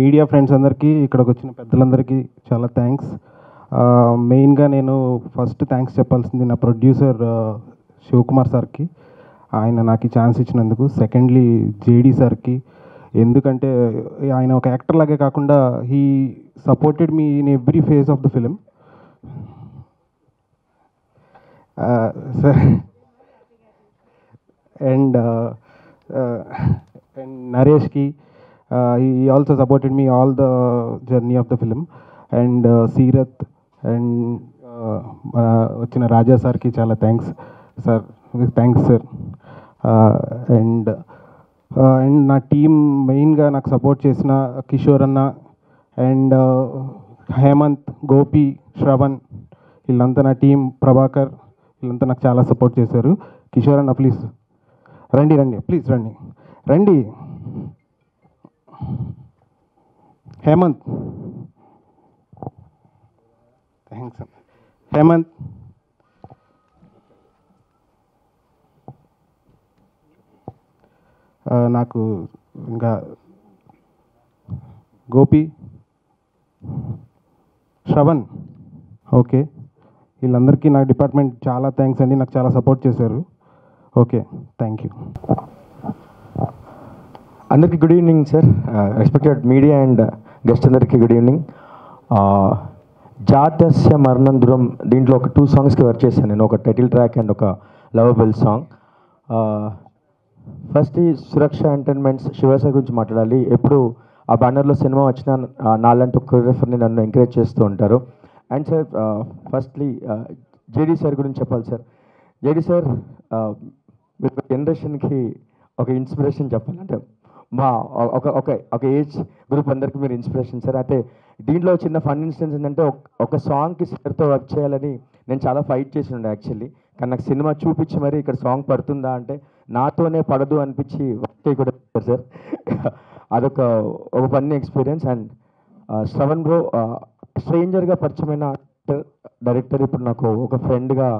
Media friends అందరికీ, ఇక్కడికి వచ్చిన పెద్దలందరికీ చాలా థ్యాంక్స్. మెయిన్గా నేను ఫస్ట్ థ్యాంక్స్ చెప్పాల్సింది నా ప్రొడ్యూసర్ శివకుమార్ సార్కి, ఆయన నాకు ఈ ఛాన్స్ ఇచ్చినందుకు. సెకండ్లీ జేడీ సార్కి, ఎందుకంటే ఆయన ఒక యాక్టర్ లాగే కాకుండా he supported me in every phase of the film. And నరేష్కి, he also supported me all the journey of the film. And Seerath and వచ్చిన రాజా సార్కి చాలా thanks sir. Thanks sir. And నా టీం మెయిన్గా నాకు సపోర్ట్ చేసిన కిషోర్ అన్న అండ్ హేమంత్, గోపి, శ్రవణ్, వీళ్ళంతా నా టీం, ప్రభాకర్, వీళ్ళంతా నాకు చాలా సపోర్ట్ చేశారు. కిషోర్ అన్న ప్లీజ్ రండి, ప్లీజ్ రండి. హేమంత్, థ్యాంక్స్ హేమంత్. నాకు ఇంకా గోపి, శ్రవణ్, ఓకే, వీళ్ళందరికీ నా డిపార్ట్మెంట్ చాలా థ్యాంక్స్ అండి, నాకు చాలా సపోర్ట్ చేశారు. Okay, thank you. అందరికీ good evening sir, respected media and guest అందరికీ గుడ్ ఈవినింగ్. జాతస్య మరణం దూరం దీంట్లో ఒక 2 సాంగ్స్కి వర్క్ చేశాను నేను, ఒక టైటిల్ ట్రాక్ అండ్ ఒక లవబుల్ సాంగ్. ఫస్ట్ ఈ సురక్ష ఎంటర్టైన్మెంట్స్ శివ సార్ గురించి మాట్లాడాలి. ఎప్పుడు ఆ బ్యానర్లో సినిమా వచ్చిన నాలంటూ కొరియోగ్రాఫర్ని నన్ను ఎంకరేజ్ చేస్తూ ఉంటారు. And sir firstly JD sir గురించి చెప్పాలి సార్. జేడీ సార్ జనరేషన్కి ఒక ఇన్స్పిరేషన్ చెప్పాలంటే మా ఒక ఏజ్ గ్రూప్ అందరికీ మీరు ఇన్స్పిరేషన్ సార్. అయితే దీంట్లో చిన్న ఫన్ ఇన్సిడెన్స్ ఏంటంటే ఒక సాంగ్కి సార్తో వర్క్ చేయాలని నేను చాలా ఫైట్ చేసి ఉండే యాక్చువల్లీ. కానీ నాకు సినిమా చూపించి మరి ఇక్కడ సాంగ్ పడుతుందా అంటే నాతోనే పడదు అనిపించి వర్క్ కూడా సార్. అదొక funny experience. And Shravan bro స్ట్రేంజర్గా పరిచయమైన డైరెక్టర్ ఇప్పుడు నాకు ఒక ఫ్రెండ్గా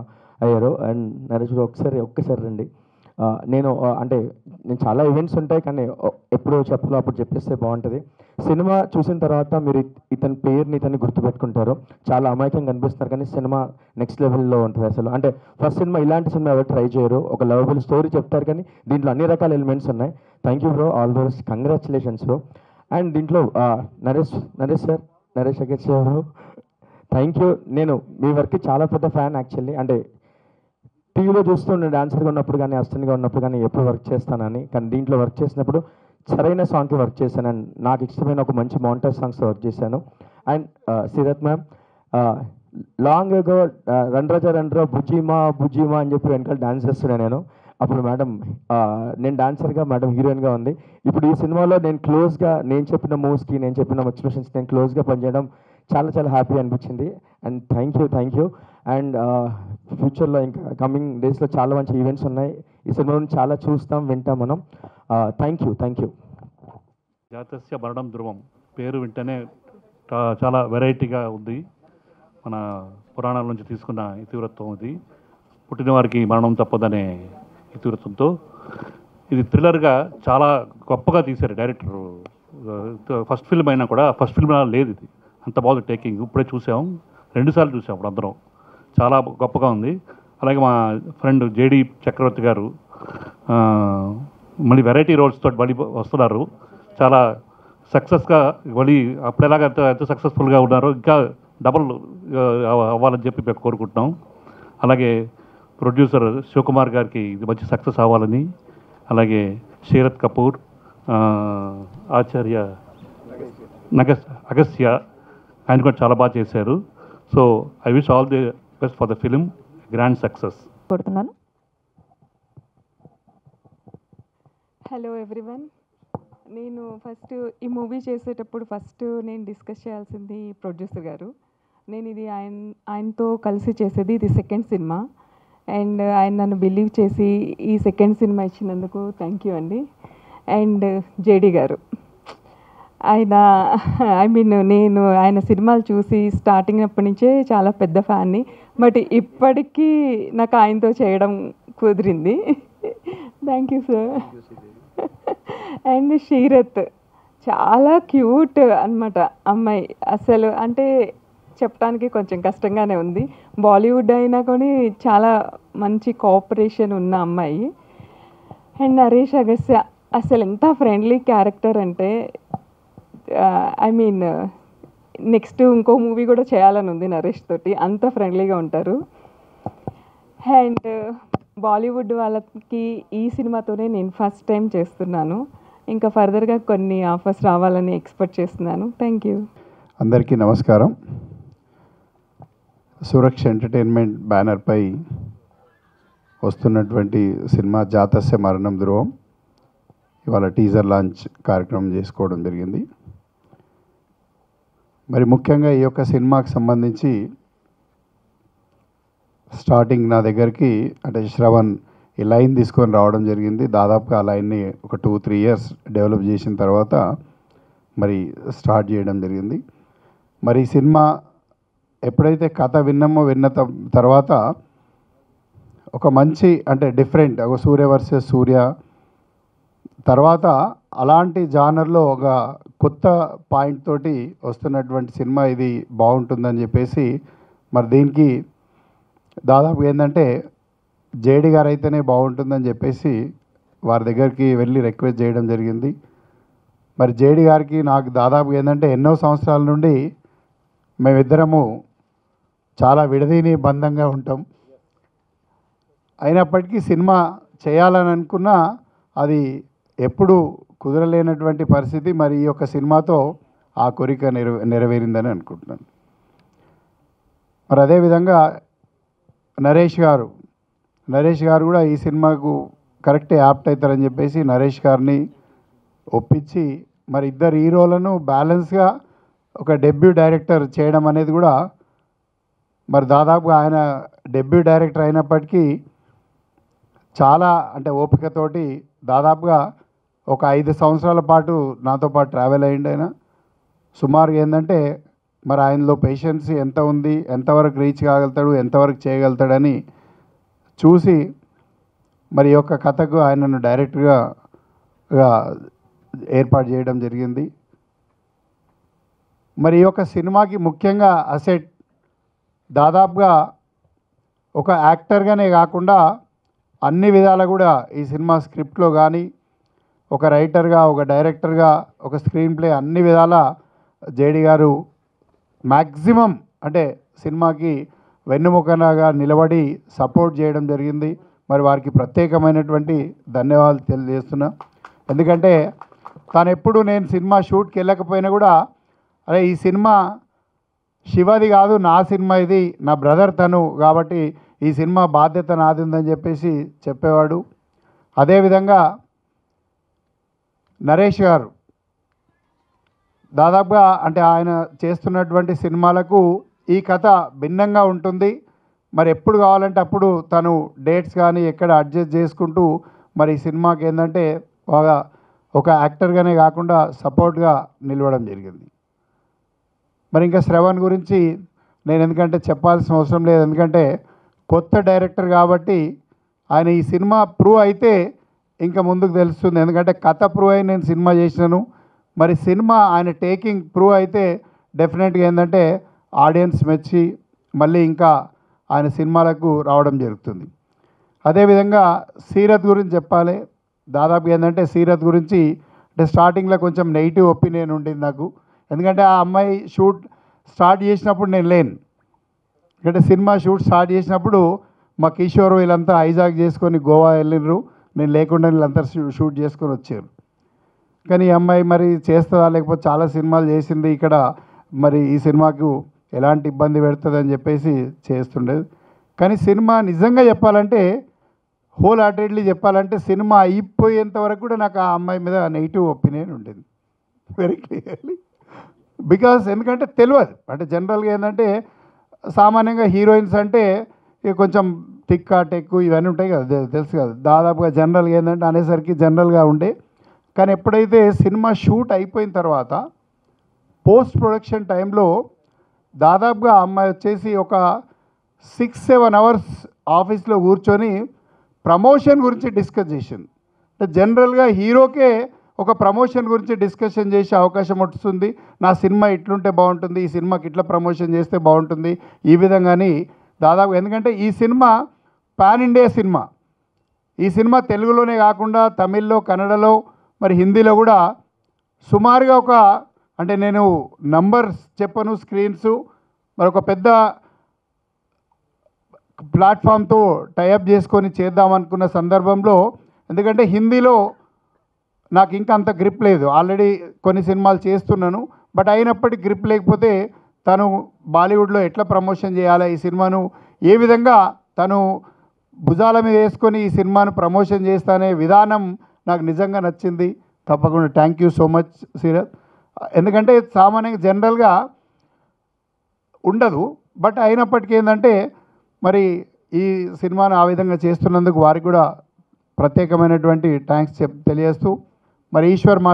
అయ్యారు. అండ్ నరేష్ బ్రో ఒక్కసారి రండి. నేను చాలా ఈవెంట్స్ ఉంటాయి కానీ ఎప్పుడు చెప్పాలో అప్పుడు చెప్పేస్తే బాగుంటుంది. సినిమా చూసిన తర్వాత మీరు ఇతన్ని గుర్తుపెట్టుకుంటారు. చాలా అమాయకంగా కనిపిస్తున్నారు కానీ సినిమా నెక్స్ట్ లెవెల్లో ఉంటుంది అసలు. అంటే ఫస్ట్ సినిమా ఇలాంటి సినిమా ఎవరు ట్రై చేయరు, ఒక లవబుల్ స్టోరీ చెప్తారు కానీ దీంట్లో అన్ని రకాల ఎలిమెంట్స్ ఉన్నాయి. Thank you bro, all those congratulations bro. And దీంట్లో నరేష్ అగర్స్ బ్రో, థ్యాంక్ యూ. నేను మీ వర్క్కి చాలా పెద్ద ఫ్యాన్ యాక్చువల్లీ. అంటే టీవీలో చూస్తుండే డాన్సర్గా ఉన్నప్పుడు కానీ అసిస్టెంట్గా ఉన్నప్పుడు కానీ ఎప్పుడు వర్క్ చేస్తానని, కానీ దీంట్లో వర్క్ చేసినప్పుడు సరైన సాంగ్కి వర్క్ చేశాను. అండ్ నాకు ఇష్టమైన ఒక మంచి మౌంటైన్ సాంగ్స్తో వర్క్ చేశాను. And Seerat ma'am, long ago రండ్రా బుజ్జిమా అని చెప్పి వెనకాల డాన్స్ చేస్తున్నాను నేను. అప్పుడు మేడం నేను డాన్సర్గా, మేడం హీరోయిన్గా ఉంది. ఇప్పుడు ఈ సినిమాలో నేను క్లోజ్గా నేను చెప్పిన మూవ్స్కి, నేను చెప్పిన ఎక్స్ప్రెషన్స్ నేను క్లోజ్గా పనిచేయడం చాలా హ్యాపీ అనిపించింది. And thank you. అండ్ ఫ్యూచర్లో ఇంకా కమింగ్ డేస్లో చాలా మంచి ఈవెంట్స్ ఉన్నాయి. ఈ సినిమాను చాలా చూస్తాం, వింటాం మనం. Thank you. జాతస్య మరణం ధ్రువం పేరు వింటేనే చాలా వెరైటీగా ఉంది. మన పురాణాల నుంచి తీసుకున్న ఇతివృత్తం ఇది. పుట్టినవారికి మరణం తప్పదనే ఇతివృత్తంతో ఇది థ్రిల్లర్గా చాలా గొప్పగా తీశారు డైరెక్టర్. ఫస్ట్ ఫిల్మ్ అయినా కూడా ఫస్ట్ ఫిల్మ్ లేదు ఇది, అంత బాగుంది టేకింగ్. ఇప్పుడే చూసాం, 2 సార్లు చూసాం ఇప్పుడు అందరం. చాలా గొప్పగా ఉంది. అలాగే మా ఫ్రెండ్ జేడి చక్రవర్తి గారు మళ్ళీ వెరైటీ రోల్స్ తోటి మళ్ళీ వస్తున్నారు. చాలా సక్సెస్గా మళ్ళీ అప్పుడేలాగా ఎంత సక్సెస్ఫుల్గా ఉన్నారో ఇంకా డబుల్ అవ్వాలని చెప్పి మేము కోరుకుంటున్నాం. అలాగే ప్రొడ్యూసర్ శివకుమార్ గారికి ఇది మంచి సక్సెస్ అవ్వాలని, అలాగే శరత్ కపూర్, ఆచార్య అగస్త్య, ఆయన కూడా చాలా బాగా చేశారు. So I wish all the best for the film, grand success. కొడుతున్నాను. హలో ఎవ్రీవన్, నేను ఫస్ట్ ఈ మూవీ చేసేటప్పుడు నేను డిస్కస్ చేయాల్సింది ప్రొడ్యూసర్ గారు. నేను ఇది ఆయనతో కలిసి చేసేది, ఇది సెకండ్ సినిమా. అండ్ ఆయన నన్ను బిలీవ్ చేసి ఈ సెకండ్ సినిమా ఇచ్చినందుకు థ్యాంక్ యూ అండి. అండ్ జేడి గారు, నేను ఆయన సినిమాలు చూసి స్టార్టింగ్ అప్పటి నుంచే చాలా పెద్ద ఫ్యాన్ని. బట్ ఇప్పటికీ నాకు ఆయనతో చేయడం కుదిరింది. Thank you sir. అండ్ శీరత్, చాలా క్యూట్ అన్నమాట అమ్మాయి. అసలు అంటే చెప్పడానికి కొంచెం కష్టంగానే ఉంది. బాలీవుడ్ అయినా కానీ చాలా మంచి కోఆపరేషన్ ఉన్న అమ్మాయి. అండ్ నరేష్ అగస్త్య అసలు ఎంత ఫ్రెండ్లీ క్యారెక్టర్ అంటే ఐ మీన్ నెక్స్ట్ ఇంకో మూవీ కూడా చేయాలని ఉంది నరేష్ తోటి, అంత ఫ్రెండ్లీగా ఉంటారు. అండ్ బాలీవుడ్ వాళ్ళకి ఈ సినిమాతోనే నేను ఫస్ట్ టైం చేస్తున్నాను. ఇంకా ఫర్దర్గా కొన్ని ఆఫర్స్ రావాలని ఎక్స్పెక్ట్ చేస్తున్నాను. Thank you. అందరికీ నమస్కారం. సురక్ష ఎంటర్టైన్మెంట్ బ్యానర్పై వస్తున్నటువంటి సినిమా జాతస్య మరణం ధ్రువం ఇవాళ టీజర్ లాంచ్ కార్యక్రమం చేసుకోవడం జరిగింది. మరి ముఖ్యంగా ఈ యొక్క సినిమాకి సంబంధించి స్టార్టింగ్ నా దగ్గరికి అంటే శ్రవణ్ ఈ లైన్ తీసుకొని రావడం జరిగింది. దాదాపుగా ఆ లైన్ని ఒక 2-3 ఇయర్స్ డెవలప్ చేసిన తర్వాత మరి స్టార్ట్ చేయడం జరిగింది. మరి ఈ సినిమా ఎప్పుడైతే కథ విన్న తర్వాత ఒక మంచి అంటే డిఫరెంట్ ఒక సూర్య వర్సెస్ సూర్య తర్వాత అలాంటి జానర్లో ఒక కొత్త పాయింట్ తోటి వస్తున్నటువంటి సినిమా ఇది బాగుంటుందని చెప్పేసి మరి దీనికి దాదాపు ఏంటంటే జేడి గారు అయితేనే బాగుంటుందని చెప్పేసి వారి దగ్గరికి వెళ్ళి రిక్వెస్ట్ చేయడం జరిగింది. మరి జేడి గారికి నాకు దాదాపు ఏంటంటే ఎన్నో సంవత్సరాల నుండి మేమిద్దరము చాలా విడదీని బంధంగా ఉంటాం. అయినప్పటికీ సినిమా చేయాలని అనుకున్నా అది ఎప్పుడు కుదరలేనటువంటి పరిస్థితి. మరి ఈ యొక్క సినిమాతో ఆ కోరిక నెరవేరిందని అనుకుంటున్నాను. మరి అదేవిధంగా నరేష్ గారు కూడా ఈ సినిమాకు కరెక్టే యాప్ట్ అవుతారని చెప్పేసి నరేష్ గారిని ఒప్పించి మరి ఇద్దరు హీరోలను బ్యాలెన్స్గా ఒక డెబ్యూ డైరెక్టర్ చేయడం అనేది కూడా మరి దాదాపుగా ఆయన డెబ్యూ డైరెక్టర్ అయినప్పటికీ చాలా అంటే ఓపికతోటి దాదాపుగా ఒక 5 సంవత్సరాల పాటు నాతో పాటు ట్రావెల్ అయ్యిండు. ఆయన సుమారుగా ఏంటంటే మరి ఆయనలో పేషెన్సీ ఎంత ఉంది, ఎంతవరకు రీచ్ కాగలుగుతాడు, ఎంతవరకు చేయగలుగుతాడని చూసి మరి ఈ యొక్క కథకు ఆయనను డైరెక్ట్గా ఏర్పాటు చేయడం జరిగింది. మరి ఈ యొక్క సినిమాకి ముఖ్యంగా అసెట్ దాదాపుగా ఒక యాక్టర్గానే కాకుండా అన్ని విధాలు కూడా ఈ సినిమా స్క్రిప్ట్లో కానీ ఒక రైటర్గా ఒక డైరెక్టర్గా ఒక స్క్రీన్ ప్లే అన్ని విధాల జేడి గారు మ్యాక్సిమం అంటే సినిమాకి వెన్నుముకనగా నిలబడి సపోర్ట్ చేయడం జరిగింది. మరి వారికి ప్రత్యేకమైనటువంటి ధన్యవాదాలు తెలియజేస్తున్నా. ఎందుకంటే తాను ఎప్పుడు నేను సినిమా షూట్కి వెళ్ళకపోయినా కూడా అరే ఈ సినిమా శివది కాదు నా సినిమా, ఇది నా బ్రదర్ తను కాబట్టి ఈ సినిమా బాధ్యత నాది ఉందని చెప్పేసి చెప్పేవాడు. అదేవిధంగా నరేష్ గారు దాదాపుగా అంటే ఆయన చేస్తున్నటువంటి సినిమాలకు ఈ కథ భిన్నంగా ఉంటుంది. మరి ఎప్పుడు కావాలంటే అప్పుడు తను డేట్స్ కానీ ఎక్కడ అడ్జస్ట్ చేసుకుంటూ మరి ఈ సినిమాకి ఏంటంటే బాగా ఒక యాక్టర్గానే కాకుండా సపోర్ట్గా నిలవడం జరిగింది. మరి ఇంకా శ్రవణ్ గురించి నేను ఎందుకంటే చెప్పాల్సిన అవసరం లేదు, ఎందుకంటే కొత్త డైరెక్టర్ కాబట్టి ఆయన ఈ సినిమా ప్రూవ్ అయితే ఇంకా ముందుకు తెలుస్తుంది. ఎందుకంటే కథ ప్రూవ్ అయి నేను సినిమా చేసినాను. మరి సినిమా ఆయన టేకింగ్ ప్రూవ్ అయితే డెఫినెట్గా ఏంటంటే ఆడియన్స్ మెచ్చి మళ్ళీ ఇంకా ఆయన సినిమాలకు రావడం జరుగుతుంది. అదేవిధంగా సీరత్ గురించి చెప్పాలి. దాదాపు ఏంటంటే సీరత్ గురించి అంటే స్టార్టింగ్లో కొంచెం నెగిటివ్ ఒపీనియన్ ఉండింది నాకు. ఎందుకంటే ఆ అమ్మాయి షూట్ స్టార్ట్ చేసినప్పుడు నేను లేను. ఎందుకంటే సినిమా షూట్ స్టార్ట్ చేసినప్పుడు మా కిషోర్ వీళ్ళంతా హైజాక్ చేసుకొని గోవా వెళ్ళినారు, నేను లేకుండా వీళ్ళంతా షూట్ చేసుకొని వచ్చారు. కానీ ఈ అమ్మాయి మరి చేస్తుందా లేకపోతే చాలా సినిమాలు చేసింది ఇక్కడ మరి ఈ సినిమాకు ఎలాంటి ఇబ్బంది పెడుతుందని చెప్పేసి చేస్తుండేది. కానీ సినిమా నిజంగా చెప్పాలంటే హోల్ హార్టెడ్లీ చెప్పాలంటే సినిమా అయిపోయేంత వరకు కూడా నాకు ఆ అమ్మాయి మీద నెగిటివ్ ఒపీనియన్ ఉండేది వెరీ క్లియర్లీ. బికాస్ ఎందుకంటే తెలియదు అంటే జనరల్గా ఏంటంటే సామాన్యంగా హీరోయిన్స్ అంటే కొంచెం టిక్ టెక్కు ఇవన్నీ ఉంటాయి కదా, తెలుసు కదా. దాదాపుగా జనరల్గా ఏంటంటే అనేసరికి జనరల్గా ఉండే. కానీ ఎప్పుడైతే సినిమా షూట్ అయిపోయిన తర్వాత పోస్ట్ ప్రొడక్షన్ టైంలో దాదాపుగా అమ్మాయి వచ్చేసి ఒక 6-7 అవర్స్ ఆఫీస్లో కూర్చొని ప్రమోషన్ గురించి డిస్కస్ చేసింది. అంటే జనరల్గా హీరోకే ఒక ప్రమోషన్ గురించి డిస్కషన్ చేసే అవకాశం వస్తుంది. నా సినిమా ఇట్లుంటే బాగుంటుంది, ఈ సినిమాకి ఇట్లా ప్రమోషన్ చేస్తే బాగుంటుంది, ఈ విధంగాని దాదాపు. ఎందుకంటే ఈ సినిమా పాన్ ఇండియా సినిమా. ఈ సినిమా తెలుగులోనే కాకుండా తమిళ్లో, కన్నడలో, మరి హిందీలో కూడా సుమారుగా ఒక, అంటే నేను నంబర్స్ చెప్పను, స్క్రీన్స్, మరి ఒక పెద్ద ప్లాట్ఫామ్తో టైఅప్ చేసుకొని చేద్దామనుకున్న సందర్భంలో, ఎందుకంటే హిందీలో నాకు ఇంకా అంత గ్రిప్ లేదు, ఆల్రెడీ కొన్ని సినిమాలు చేస్తున్నాను, బట్ అయినప్పటికీ గ్రిప్ లేకపోతే తను బాలీవుడ్లో ఎట్లా ప్రమోషన్ చేయాలి, ఈ సినిమాను ఏ విధంగా తను భుజాల మీద వేసుకొని ఈ సినిమాను ప్రమోషన్ చేస్తానే విధానం నాకు నిజంగా నచ్చింది. తప్పకుండా thank you so much Seerat. ఎందుకంటే సామాన్యంగా జనరల్గా ఉండదు, బట్ అయినప్పటికీ ఏంటంటే మరి ఈ సినిమాను ఆ విధంగా చేస్తున్నందుకు వారికి కూడా ప్రత్యేకమైనటువంటి థ్యాంక్స్ తెలియజేస్తూ, మరి ఈశ్వర్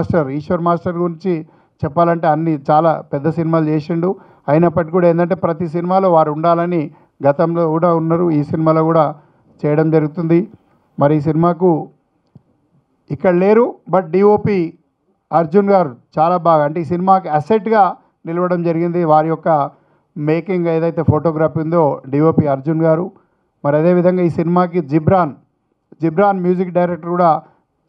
మాస్టర్ గురించి చెప్పాలంటే అన్ని చాలా పెద్ద సినిమాలు చేసిండు. అయినప్పటికీ కూడా ఏంటంటే ప్రతి సినిమాలో వారు ఉండాలని గతంలో కూడా ఉన్నారు, ఈ సినిమాలో కూడా చేయడం జరుగుతుంది. మరి ఈ సినిమాకు ఇక్కడ లేరు, బట్ డిఓపి అర్జున్ గారు చాలా బాగా, అంటే ఈ సినిమాకి అసెట్గా నిలవడం జరిగింది. వారి యొక్క మేకింగ్ ఏదైతే ఫోటోగ్రఫీ ఉందో డిఓపి అర్జున్ గారు. మరి అదేవిధంగా ఈ సినిమాకి జిబ్రాన్ మ్యూజిక్ డైరెక్టర్ కూడా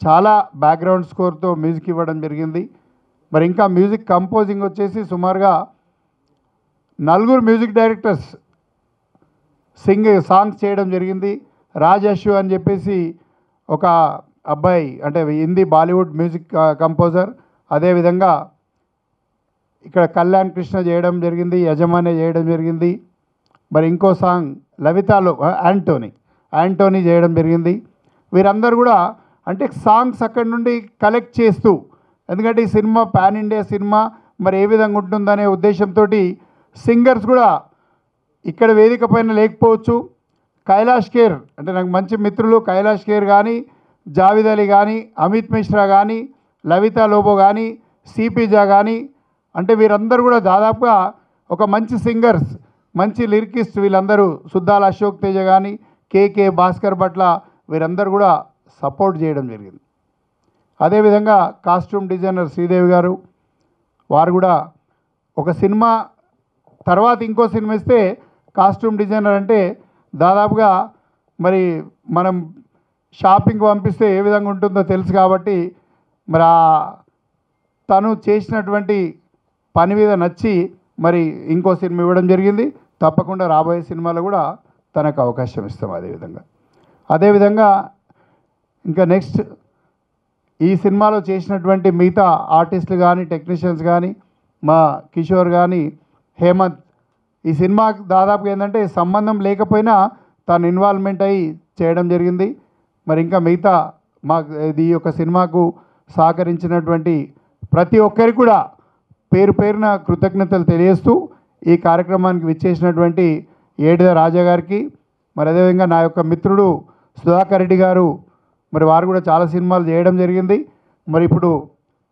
చాలా బ్యాక్గ్రౌండ్ స్కోర్తో మ్యూజిక్ ఇవ్వడం జరిగింది. మరి ఇంకా మ్యూజిక్ కంపోజింగ్ వచ్చేసి సుమారుగా 4 మ్యూజిక్ డైరెక్టర్స్ సాంగ్స్ చేయడం జరిగింది. రాజేషు అని చెప్పేసి ఒక అబ్బాయి, అంటే హిందీ బాలీవుడ్ మ్యూజిక్ కంపోజర్. అదేవిధంగా ఇక్కడ కళ్యాణ్ కృష్ణ చేయడం జరిగింది, యజమాని చేయడం జరిగింది. మరి ఇంకో సాంగ్ లవితాలో యాంటోనీ చేయడం జరిగింది. వీరందరూ కూడా అంటే సాంగ్స్ అక్కడి నుండి కలెక్ట్ చేస్తూ, ఎందుకంటే ఈ సినిమా పాన్ ఇండియా సినిమా, మరి ఏ విధంగా ఉంటుందనే ఉద్దేశంతో సింగర్స్ కూడా ఇక్కడ వేదిక పైన లేకపోవచ్చు. కైలాష్ ఖేర్ అంటే నాకు మంచి మిత్రులు, కైలాష్ ఖేర్ కానీ, జావేద్ అలీ కానీ, అమిత్ మిశ్రా కానీ, లవితా లోబో కానీ, సిపిజా కానీ, అంటే వీరందరూ కూడా దాదాపుగా ఒక మంచి సింగర్స్, మంచి లిరికిస్ట్. వీళ్ళందరూ సుద్దాల అశోక్ తేజ కానీ, కేకే భాస్కర్ భట్ల, వీరందరూ కూడా సపోర్ట్ చేయడం జరిగింది. అదేవిధంగా కాస్ట్యూమ్ డిజైనర్ శ్రీదేవి గారు, వారు కూడా ఒక సినిమా తర్వాత ఇంకో సినిమా ఇస్తే కాస్ట్యూమ్ డిజైనర్ అంటే దాదాపుగా మరి మనం షాపింగ్కి పంపిస్తే ఏ విధంగా ఉంటుందో తెలుసు కాబట్టి, మరి తను చేసినటువంటి పని మీద నచ్చి మరి ఇంకో సినిమా ఇవ్వడం జరిగింది. తప్పకుండా రాబోయే సినిమాలో కూడా తనకు అవకాశం ఇస్తాం. అదేవిధంగా ఇంకా నెక్స్ట్ ఈ సినిమాలో చేసినటువంటి మిగతా ఆర్టిస్టులు కానీ, టెక్నీషియన్స్ కానీ, మా కిషోర్ కానీ, హేమంత్, ఈ సినిమాకి దాదాపు ఏంటంటే సంబంధం లేకపోయినా తను ఇన్వాల్వ్మెంట్ అయ్యి చేయడం జరిగింది. మరి ఇంకా మిగతా ఈ యొక్క సినిమాకు సహకరించినటువంటి ప్రతి ఒక్కరికి కూడా పేరు పేరున కృతజ్ఞతలు తెలియజేస్తూ, ఈ కార్యక్రమానికి విచ్చేసినటువంటి ఏడిద రాజా గారికి, మరి అదేవిధంగా నా యొక్క మిత్రుడు సుధాకర్ రెడ్డి గారు, మరి వారు కూడా చాలా సినిమాలు చేయడం జరిగింది. మరి ఇప్పుడు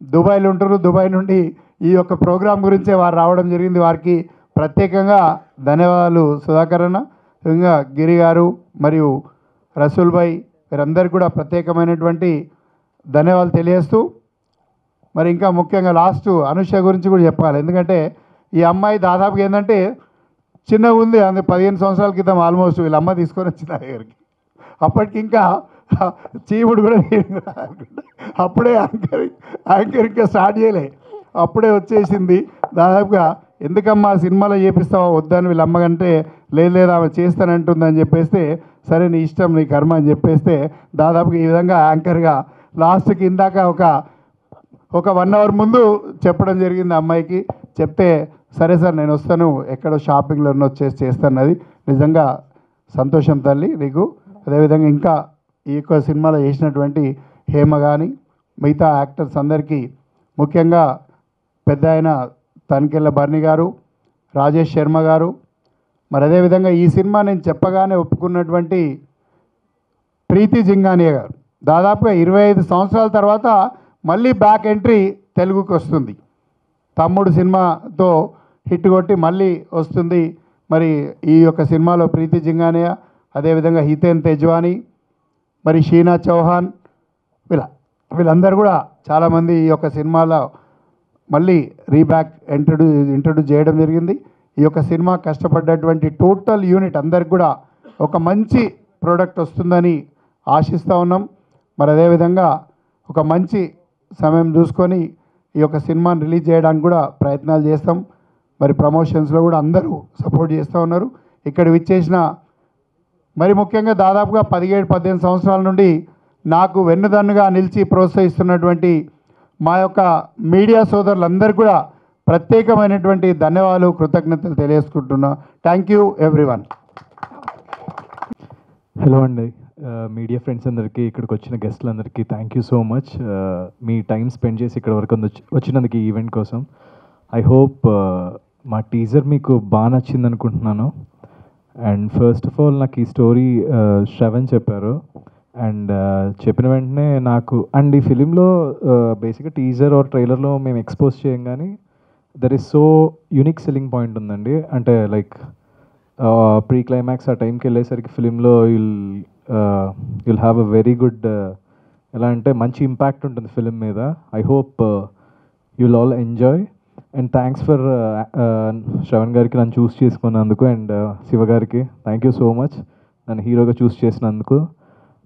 దుబాయ్లో ఉంటారు, దుబాయ్ నుండి ఈ యొక్క ప్రోగ్రాం గురించే వారు రావడం జరిగింది. వారికి ప్రత్యేకంగా ధన్యవాదాలు సుధాకర్ అన్న, ఇంకా గిరి గారు మరియు రసూల్ భాయ్, వీరందరికీ కూడా ప్రత్యేకమైనటువంటి ధన్యవాదాలు తెలియజేస్తూ, మరి ఇంకా ముఖ్యంగా లాస్ట్ అనుష గురించి కూడా చెప్పాలి. ఎందుకంటే ఈ అమ్మాయి దాదాపుగా ఏంటంటే చిన్నగా ఉంది, అందుకే 15 సంవత్సరాల క్రితం ఆల్మోస్ట్ వీళ్ళ అమ్మ తీసుకొని వచ్చిన దగ్గరికి, అప్పటికి ఇంకా చీముడు కూడా అప్పుడే యాంకర్ ఇంకా స్టార్ట్ చేయలే, అప్పుడే వచ్చేసింది. దాదాపుగా ఎందుకమ్మా సినిమాలో చేపిస్తావా వద్దని వీళ్ళ అమ్మకంటే లేదు ఆమె చేస్తానంటుందని చెప్పేస్తే, సరే నీ ఇష్టం నీ కర్మ అని చెప్పేస్తే దాదాపుగా ఈ విధంగా యాంకర్గా లాస్ట్కి ఇందాక ఒక 1 అవర్ ముందు చెప్పడం జరిగింది అమ్మాయికి. చెప్తే సరే సార్ నేను వస్తాను, ఎక్కడో షాపింగ్లో వచ్చేసి చేస్తానది. నిజంగా సంతోషం తల్లి నీకు. అదేవిధంగా ఇంకా ఈ యొక్క సినిమాలో చేసినటువంటి హేమ కానీ మిగతా యాక్టర్స్ అందరికీ, ముఖ్యంగా పెద్ద ఆయన తనికెళ్ళ బర్ని గారు, రాజేష్ శర్మ గారు, మరి అదేవిధంగా ఈ సినిమా నేను చెప్పగానే ఒప్పుకున్నటువంటి ప్రీతి జింగానియా గారు, దాదాపుగా 25 సంవత్సరాల తర్వాత మళ్ళీ బ్యాక్ ఎంట్రీ తెలుగుకి వస్తుంది. తమ్ముడు సినిమాతో హిట్ కొట్టి మళ్ళీ వస్తుంది. మరి ఈ యొక్క సినిమాలో ప్రీతి జింగానియా, అదేవిధంగా హితేన్ తేజ్వానీ, మరి షీనా చౌహాన్, వీళ్ళందరూ కూడా చాలామంది ఈ యొక్క సినిమాలో మళ్ళీ ఇంట్రడ్యూస్ చేయడం జరిగింది. ఈ యొక్క సినిమా కష్టపడ్డటువంటి టోటల్ యూనిట్ అందరికి కూడా ఒక మంచి ప్రోడక్ట్ వస్తుందని ఆశిస్తూ ఉన్నాం. మరి అదేవిధంగా ఒక మంచి సమయం చూసుకొని ఈ యొక్క సినిమాని రిలీజ్ చేయడానికి కూడా ప్రయత్నాలు చేస్తాం. మరి ప్రమోషన్స్లో కూడా అందరూ సపోర్ట్ చేస్తూ ఉన్నారు. ఇక్కడ విచ్చేసిన మరి ముఖ్యంగా దాదాపుగా 17-18 సంవత్సరాల నుండి నాకు వెన్నుదన్నుగా నిలిచి ప్రోత్సహిస్తున్నటువంటి మా యొక్క మీడియా సోదరులందరికీ కూడా ప్రత్యేకమైనటువంటి ధన్యవాదాలు, కృతజ్ఞతలు తెలియజేసుకుంటున్నా. Thank you everyone. హలో అండి, మీడియా ఫ్రెండ్స్ అందరికీ, ఇక్కడికి వచ్చిన గెస్ట్లందరికీ థ్యాంక్ యూ సో మచ్. మీ టైం స్పెండ్ చేసి ఇక్కడ వరకు వచ్చినందుకు ఈ ఈవెంట్ కోసం. ఐ హోప్ మా టీజర్ మీకు బాగా నచ్చింది అనుకుంటున్నాను. అండ్ ఫస్ట్ ఆఫ్ ఆల్ నాకు ఈ స్టోరీ శ్రవణ్ చెప్పారు. అండ్ చెప్పిన వెంటనే నాకు అండ్ ఈ ఫిలింలో బేసిక్గా టీజర్ ఆర్ ట్రైలర్లో మేము ఎక్స్పోజ్ చేయం, కానీ there is so unique selling point ఉందండి. అంటే లైక్ ప్రీ క్లైమాక్స్ ఆ టైంకి వెళ్ళేసరికి ఫిలింలో you'll have a very good ఎలా అంటే మంచి ఇంపాక్ట్ ఉంటుంది ఫిలిం మీద. I hope you'll all enjoy. And thanks for Shravan గారికి నన్ను చూస్ చేసుకున్నందుకు. అండ్ శివ గారికి థ్యాంక్ యూ సో మచ్ నన్ను హీరోగా చూస్ చేసినందుకు.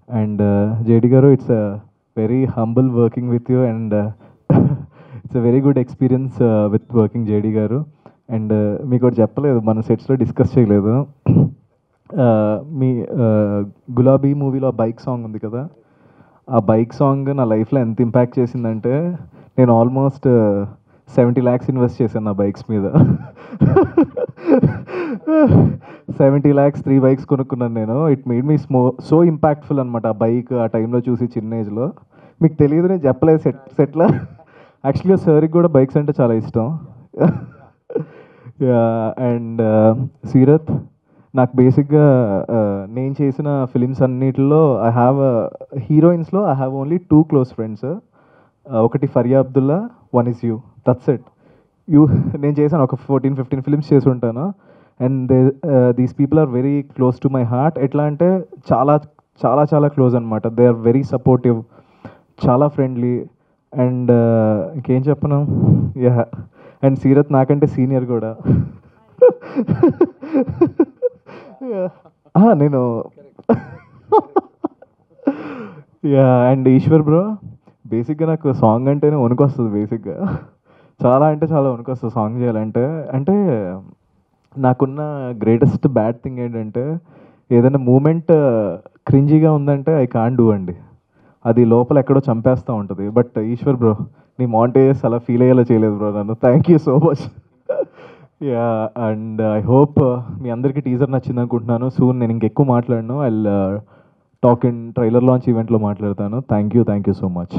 అండ్ జేడి గారు, it's a very humble working with you. And it's a very good experience with working JD గారు. And మీకు ఒకటి చెప్పలేదు, మన సెట్స్లో డిస్కస్ చేయలేదు. మీ గులాబీ మూవీలో బైక్ సాంగ్ ఉంది కదా, ఆ బైక్ సాంగ్ నా లైఫ్లో ఎంత ఇంపాక్ట్ చేసిందంటే నేను ఆల్మోస్ట్ 70 lakhs ఇన్వెస్ట్ చేశాను నా బైక్స్ మీద. 70 lakhs 3 bikes కొనుక్కున్నాను నేను. It made me so impactful అనమాట ఆ బైక్ ఆ టైంలో చూసి చిన్న ఏజ్లో. మీకు తెలియదు, నేను చెప్పలేదు సెట్లో. యాక్చువల్గా సార్కి కూడా బైక్స్ అంటే చాలా ఇష్టం. అండ్ సీరత్, నాకు బేసిక్గా నేను చేసిన ఫిలిమ్స్ అన్నిటిలో హీరోయిన్స్లో I have only 2 close friends. ఒకటి Faria Abdullah, one is you, that's it. నేను చేశాను ఒక 14-15 ఫిలిమ్స్ చేసి ఉంటాను. And these people are very close to my heart. ఎట్లా అంటే చాలా చాలా చాలా క్లోజ్ అనమాట. దే ఆర్ వెరీ సపోర్టివ్, చాలా ఫ్రెండ్లీ. అండ్ ఇంకేం చెప్పను, యా. అండ్ సీరత్ నాకంటే సీనియర్ కూడా. నేను యా. అండ్ ఈశ్వర్ బ్రో, బేసిక్గా నాకు సాంగ్ అంటేనే వణుకొస్తుంది. బేసిక్గా చాలా అంటే చాలా వణుకొస్తుంది సాంగ్ చేయాలంటే. అంటే నాకున్న గ్రేటెస్ట్ బ్యాడ్ థింగ్ ఏంటంటే ఏదైనా మూమెంట్ క్రింజీగా ఉందంటే ఐ కాంట్ డూ అండి. అది లోపల ఎక్కడో చంపేస్తూ ఉంటుంది. బట్ ఈశ్వర్ బ్రో, నీ మాంటేజెస్ అలా ఫీల్ అయ్యేలా చేయలేదు బ్రో నన్ను. Thank you so much. Yeah. And I hope మీ అందరికీ టీజర్ నచ్చింది అనుకుంటున్నాను. సూన్ నేను ఇంకెక్కువ మాట్లాడను. I talk in trailer launch ఈవెంట్లో మాట్లాడతాను. Thank you so much.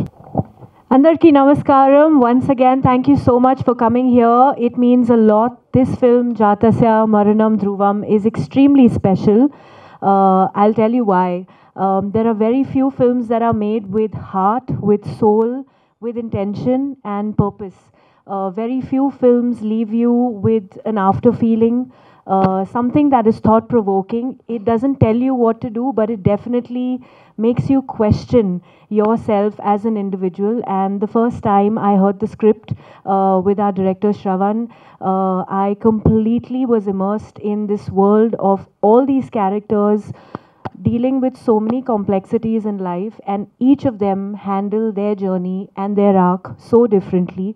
Andarki Namaskaram. Once again, thank you so much for coming here. It means a lot. This film, Jatasya Maranam Dhruvam, is extremely special. I'll tell you why. There are very few films that are made with heart, with soul, with intention and purpose. Very few films leave you with an after feeling, something that is thought provoking. It doesn't tell you what to do, but it definitely makes you question yourself as an individual. And the first time I heard the script with our director Shravan, I completely was immersed in this world of all these characters dealing with so many complexities in life, and each of them handle their journey and their arc so differently.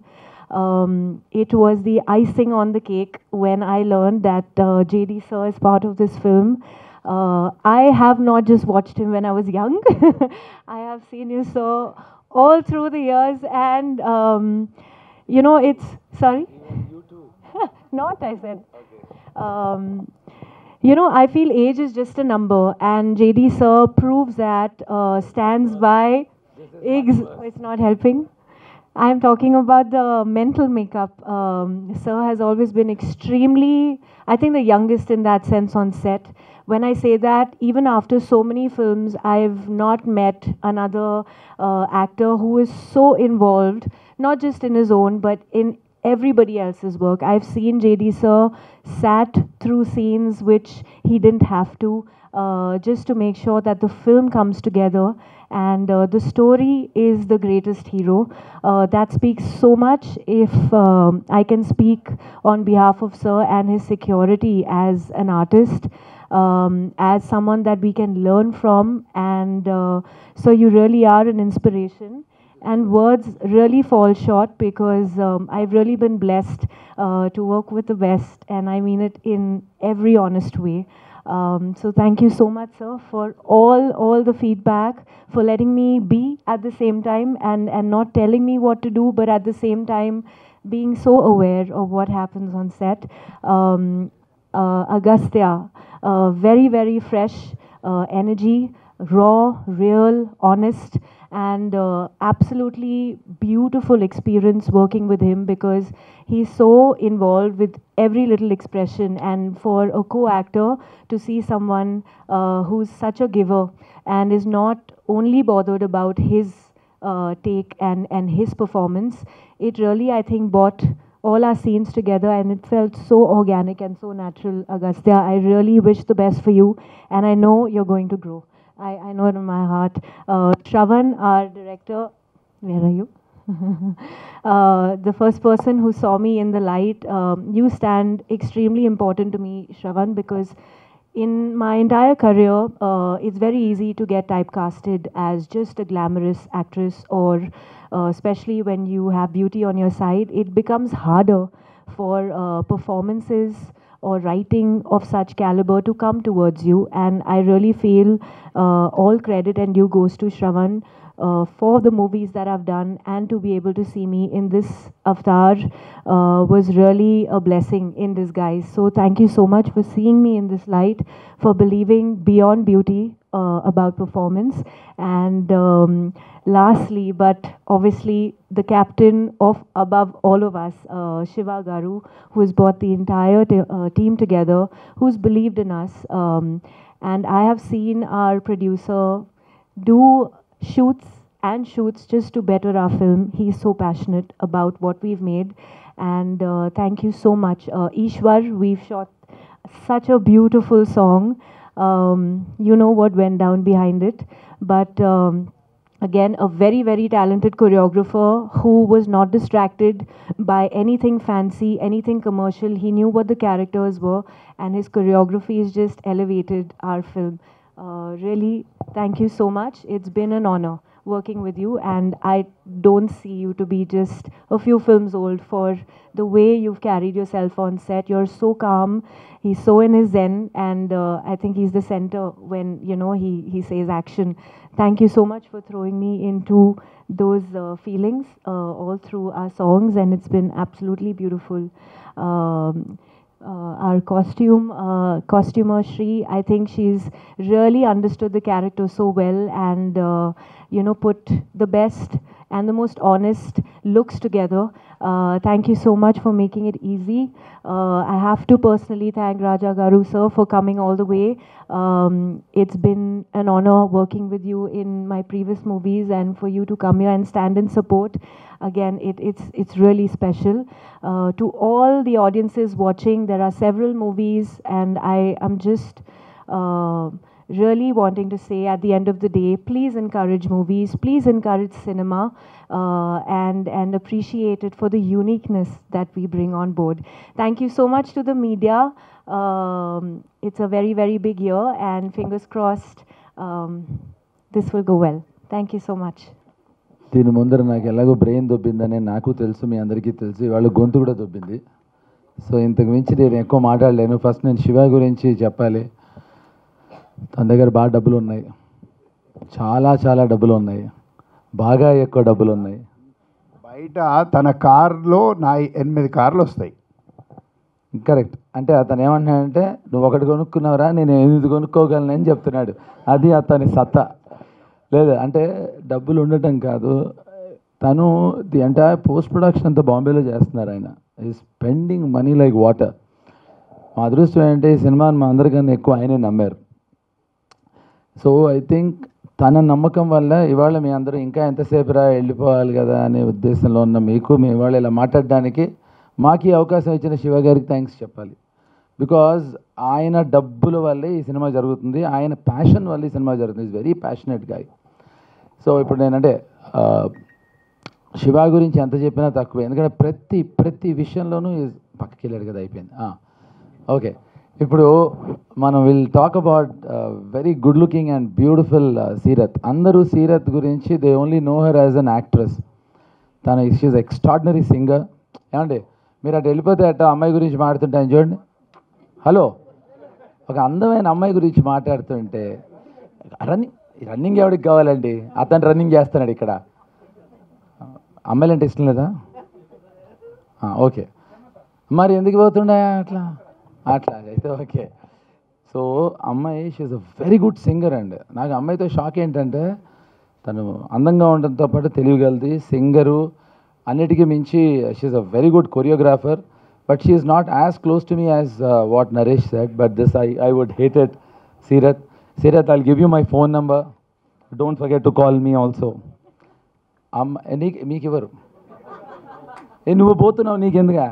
It was the icing on the cake when I learned that JD sir is part of this film. I have not just watched him when I was young. I have seen you sir all through the years, and you know, it's sorry. You too. Not, I said. You know, I feel age is just a number, and JD sir proves that, stands by. It's not helping. I am talking about the mental makeup. Sir has always been extremely, I think, the youngest in that sense on set. When I say that, even after so many films, I've not met another actor who is so involved, not just in his own, but in everybody else's work. I've seen JD sir sat through scenes which he didn't have to, just to make sure that the film comes together. And the story is the greatest hero. That speaks so much. If I can speak on behalf of sir and his security as an artist, as someone that we can learn from, and so you really are an inspiration. And words really fall short, because I've really been blessed to work with the best, and I mean it in every honest way. So thank you so much, sir, for all the feedback, for letting me be at the same time, and not telling me what to do, but at the same time being so aware of what happens on set. Agastya, very, very fresh energy, raw, real, honest, and absolutely beautiful experience working with him, because he's so involved with every little expression. And for a co-actor to see someone who's such a giver and is not only bothered about his take and his performance, it really, I think, brought all our scenes together, and it felt so organic and so natural. Agastya, I really wish the best for you, and I know you're going to grow. I know it in my heart. Shravan, our director, where are you? The first person who saw me in the light, you stand extremely important to me, Shravan, because in my entire career, it's very easy to get typecasted as just a glamorous actress, or especially when you have beauty on your side, it becomes harder for performances or writing of such caliber to come towards you. And I really feel all credit and due goes to Shravan for the movies that I've done, and to be able to see me in this avatar was really a blessing in disguise. So thank you so much for seeing me in this light, for believing beyond beauty about performance. And lastly, but obviously the captain of above all of us, Shiva Garu, who has brought the entire team together, who's believed in us. And I have seen our producer do shoots just to better our film. He's so passionate about what we've made. And thank you so much. Ishwar, we've shot such a beautiful song. You know what went down behind it. But again, a very, very talented choreographer who was not distracted by anything fancy, anything commercial. He knew what the characters were, and his choreography has just elevated our film. Really, thank you so much. It's been an honor working with you, and I don't see you to be just a few films old for the way you've carried yourself on set. You're so calm. He's so in his zen, and I think he's the center when, you know, he says action. Thank you so much for throwing me into those feelings all through our songs, and it's been absolutely beautiful. Our costumer Shri, I think she's really understood the character so well, and you know, put the best and the most honest looks together. Thank you so much for making it easy. I have to personally thank Raja Garu sir for coming all the way. It's been an honor working with you in my previous movies, and for you to come here and stand in support. Again, it's really special. To all the audiences watching, there are several movies, and I am just really wanting to say at the end of the day, please encourage movies, please encourage cinema, and appreciate it for the uniqueness that we bring on board. Thank you so much to the media. It's a very, very big year, and fingers crossed this will go well. Thank you so much. దీని ముందర నాకు ఎలాగో brain దొబ్బిందని నాకు తెలుసు, మీ అందరికీ తెలుసు. ఇవాళ గొంతు కూడా దొబ్బింది. సో ఇంతకు మించి నేను ఎక్కువ మాట్లాడలేను. ఫస్ట్ నేను శివ గురించి చెప్పాలి. తన దగ్గర బాగా డబ్బులు ఉన్నాయి, చాలా చాలా డబ్బులు ఉన్నాయి, బాగా ఎక్కువ డబ్బులు ఉన్నాయి. బయట తన కార్లో 8 కార్లు వస్తాయి. కరెక్ట్. అంటే అతను ఏమంటున్నాడంటే, నువ్వు ఒకటి కొనుక్కున్నావురా, నేను 8 కొనుక్కోగలనని చెప్తున్నాడు. అది అతని సత్తా. లేదు అంటే డబ్బులు ఉండటం కాదు, తను ది ఎంటైర్ పోస్ట్ ప్రొడక్షన్ అంతా బాంబేలో చేస్తున్నారు ఆయన. ఈ స్పెండింగ్ మనీ లైక్ వాటర్. మా అదృష్టం ఏంటంటే ఈ సినిమాని మా అందరికన్నా ఎక్కువ ఆయనే నమ్మారు. సో ఐ థింక్ తన నమ్మకం వల్ల ఇవాళ మీ అందరూ ఇంకా ఎంతసేపు రా వెళ్ళిపోవాలి కదా అనే ఉద్దేశంలో ఉన్న మీకు మేము ఇవాళ ఇలా మాట్లాడడానికి మాకు ఈ అవకాశం ఇచ్చిన శివ గారికి థ్యాంక్స్ చెప్పాలి. బికాజ్ ఆయన డబ్బుల వల్లే ఈ సినిమా జరుగుతుంది, ఆయన ప్యాషన్ వల్ల ఈ సినిమా జరుగుతుంది. Is very passionate guy. So ఇప్పుడు నేనంటే శివ గురించి ఎంత చెప్పినా తక్కువే, ఎందుకంటే ప్రతి విషయంలోనూ పక్కకి వెళ్ళాడు కదా, అయిపోయింది. ఓకే, ఇప్పుడు మనం will talk about very good looking and beautiful Seerat. అందరూ సీరత్ గురించి they only know her as an actress. తను షీఈ్ ఎక్స్ట్రాడినరీ సింగర్. ఏమండి మీరు అటు వెళ్ళిపోతే అట్ట అమ్మాయి గురించి మాట్లాడుతుంటాను చూడండి. హలో, ఒక అందమైన అమ్మాయి గురించి మాట్లాడుతుంటే రన్నింగ్ ఎవరికి కావాలండి? అతను రన్నింగ్ చేస్తున్నాడు ఇక్కడ. అమ్మాయిలు అంటే ఇష్టం లేదా? ఓకే, మరి ఎందుకు పోతుండే అట్లా అయితే ఓకే. సో అమ్మాయి she's a very good singer అండి. నాకు అమ్మాయితో షాక్ ఏంటంటే తను అందంగా ఉండడంతో పాటు తెలియగలది, సింగరు, అన్నిటికీ మించి she's a very good choreographer. But she is not as close to me as what Naresh said. But this I would hate it. Sirath, I'll give you my phone number. Don't forget to call me also. మీకు ఎవరు? నువ్వు పోతున్నావు, నీకెందుగా?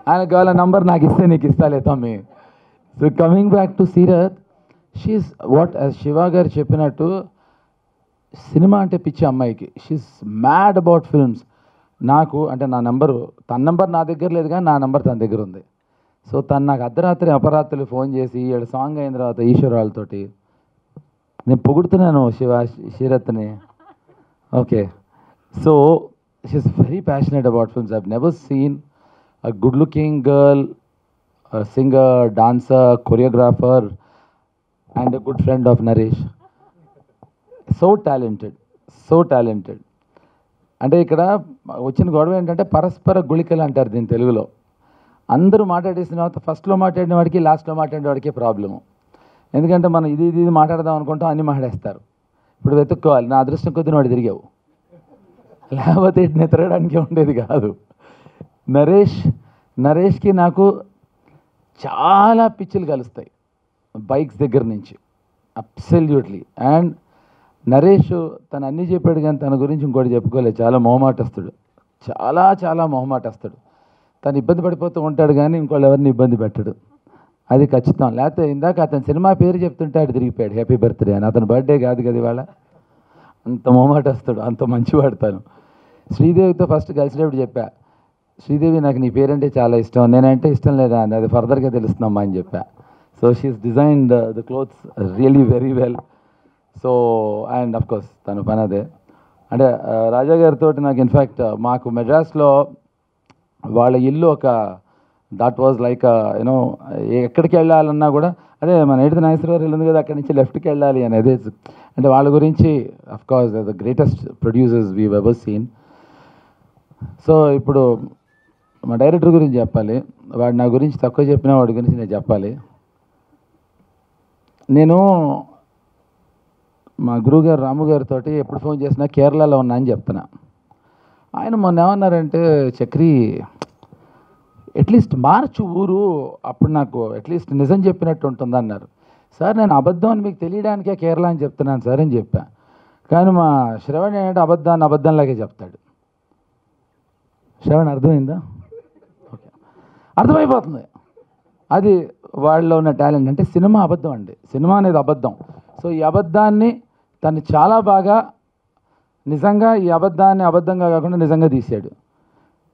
ఆయన కావాల number నాకు ఇస్తే నీకు ఇస్తాలే తమ్మి. So coming back to Seerat, she's what Shiva గారు చెప్పినట్టు సినిమా అంటే పిచ్చి అమ్మాయికి. She's mad about films. నాకు అంటే నా నెంబరు, తన నెంబర్ నా దగ్గర లేదు కానీ నా నెంబర్ తన దగ్గర ఉంది. సో తను నాకు అర్ధరాత్రి అపరాత్రులు ఫోన్ చేసి 7 సాంగ్ అయిన తర్వాత ఈశ్వరాలతోటి నేను పొగుడుతున్నాను సీరత్ని. Okay, so she is very passionate about films. I've never seen a good looking girl, a singer, dancer, choreographer and a good friend of Naresh. So talented. అంటే ఇక్కడ వచ్చిన గొడవ ఏంటంటే పరస్పర గుళికలు అంటారు దీని తెలుగులో. అందరూ మాట్లాడేసిన తర్వాత ఫస్ట్లో మాట్లాడిన వాడికి లాస్ట్లో మాట్లాడిన వాడికి ప్రాబ్లము. ఎందుకంటే మనం ఇది మాట్లాడదాం అనుకుంటాం, అన్నీ మాట్లాడేస్తారు. ఇప్పుడు వెతుక్కోవాలి. నా అదృష్టం కొద్దిన వాడు తిరిగావు, లేకపోతే ఇటు తిరగడానికి ఉండేది కాదు. నరేష్కి నాకు చాలా పిచ్చులు కలుస్తాయి బైక్స్ దగ్గర నుంచి, అబ్సల్యూట్లీ. అండ్ నరేష్ తను అన్నీ చెప్పాడు కానీ తన గురించి ఇంకోటి చెప్పుకోలేదు. చాలా మొహమాటస్తుడు, చాలా మొహమాటస్తుడు. తను ఇబ్బంది పడిపోతూ ఉంటాడు కానీ ఇంకోళ్ళు ఎవరిని ఇబ్బంది పెట్టడు, అది ఖచ్చితం. లేకపోతే ఇందాక అతని సినిమా పేరు చెప్తుంటే అటు తిరిగిపోయాడు హ్యాపీ బర్త్డే అని. అతని బర్త్డే కాదు కదా ఇవాళ. అంత మొహమాటస్తుడు, అంత మంచివాడు తను. శ్రీదేవితో ఫస్ట్ కలిసినప్పుడు చెప్పా, శ్రీదేవి నాకు నీ పేరంటే చాలా ఇష్టం, నేనంటే ఇష్టం లేదా అని, అది ఫర్దర్గా తెలుస్తుందమ్మా అని చెప్పా. So she's designed the clothes really very well. So and of course తను పని అదే. అంటే రాజా గారితో నాకు ఇన్ఫ్యాక్ట్ మాకు మెడ్రాస్లో వాళ్ళ ఇల్లు ఒక దట్ వాజ్ లైక్ యూనో ఎక్కడికి వెళ్ళాలన్నా కూడా అదే మన ఎయిత్ నాగేశ్వరరావు ఇల్లు ఉంది కదా, అక్కడి నుంచి లెఫ్ట్కి వెళ్ళాలి అనేది. అంటే వాళ్ళ గురించి of course the greatest producers we ever seen. So ఇప్పుడు మా డైరెక్టర్ గురించి చెప్పాలి. వాడు నా గురించి తక్కువ చెప్పినా వాడి గురించి నేను చెప్పాలి. నేను మా గురువుగారు రాము గారితో ఎప్పుడు ఫోన్ చేసినా కేరళలో ఉన్నా అని చెప్తున్నా. ఆయన మొన్న ఏమన్నారంటే, చక్రి అట్లీస్ట్ మార్చు ఊరు, అప్పుడు నాకు అట్లీస్ట్ నిజం చెప్పినట్టు ఉంటుంది అన్నారు. సార్ నేను అబద్ధం అని మీకు తెలియడానికే కేరళ అని చెప్తున్నాను సార్ అని చెప్పా. కానీ మా శ్రవణ్ ఏంటంటే అబద్ధంలాగే చెప్తాడు. శ్రవణ్ అర్థమైందా? ఓకే, అర్థమైపోతుంది. అది వాళ్ళలో ఉన్న టాలెంట్. అంటే సినిమా అబద్ధం అండి, సినిమా అనేది అబద్ధం. సో ఈ అబద్ధాన్ని తను చాలా బాగా నిజంగా ఈ అబద్ధాన్ని అబద్ధంగా కాకుండా నిజంగా తీశాడు.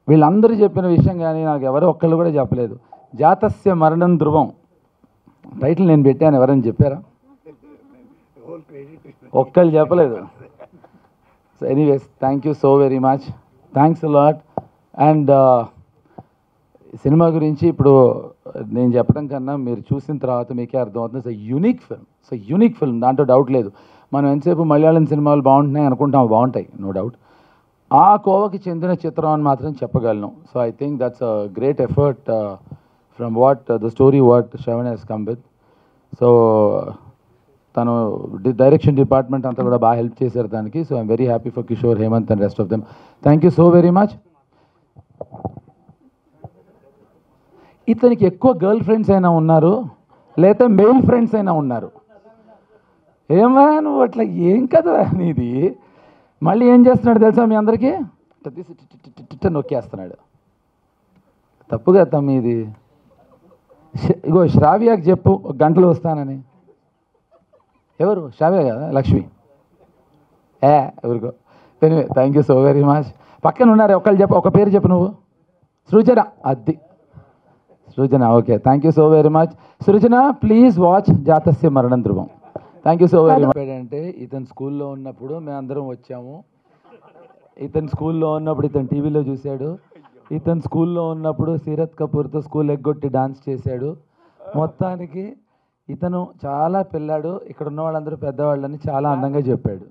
వీళ్ళందరూ చెప్పిన విషయం కానీ నాకు ఎవరో ఒక్కళ్ళు కూడా చెప్పలేదు. జాతస్య మరణం ధ్రువం టైటిల్ నేను పెట్టాను, ఎవరైనా చెప్పారా? ఒక్కళ్ళు చెప్పలేదు. So anyways thank you so very much, thanks a lot. And cinema గురించి ఇప్పుడు నేను చెప్పడం కన్నా మీరు చూసిన తర్వాత మీకే అర్థమవుతుంది. సో యూనిక్ ఫిల్మ్, దాంట్లో డౌట్ లేదు. మనం ఎంతసేపు మలయాళం సినిమాలు బాగుంటున్నాయి అనుకుంటాం, బాగుంటాయి నో డౌట్. ఆ కోవకి చెందిన చిత్రం అని మాత్రం చెప్పగలను. So I think that's a great effort from what the story what Shravan he's come with. So తను డైరెక్షన్ డిపార్ట్మెంట్ అంతా కూడా బాగా హెల్ప్ చేశారు దానికి. So I'm very happy for Kishore, Hemanth and rest of them. Thank you so very much. ఇతనికి ఎక్కువ girl friends అయినా ఉన్నారు, లేకపోతే మెయిల్ ఫ్రెండ్స్ అయినా ఉన్నారు. ఏమా నువ్వు అట్లా ఏం కదా నీది? మళ్ళీ ఏం చేస్తున్నాడు తెలుసా మీ అందరికీ? నొక్కేస్తున్నాడు. తప్పుగా తమ్మి ఇది. ఇగో శ్రావ్యకి చెప్పు ఒక గంటలో వస్తానని. ఎవరు? శ్రావ్య కదా, లక్ష్మి. ఎవరికో. Anyway thank you so very much. పక్కన ఉన్నారు ఒకళ్ళు చెప్పు, ఒక పేరు చెప్పు నువ్వు. సృజన. అది Srujana. Okay, thank you so very much. Srujana please watch Jathasya Maranam Dhruvam. Thank you so very much. అంటే ఇతను స్కూల్లో ఉన్నప్పుడు మేమందరం వచ్చాము. ఇతను స్కూల్లో ఉన్నప్పుడు ఇతను టీవీలో చూశాడు. ఇతను స్కూల్లో ఉన్నప్పుడు సీరత్ కపూర్తో స్కూల్ ఎగ్గొట్టి డాన్స్ చేశాడు. మొత్తానికి ఇతను చాలా పిల్లాడు, ఇక్కడ ఉన్న వాళ్ళందరూ పెద్దవాళ్ళని చాలా అందంగా చెప్పాడు.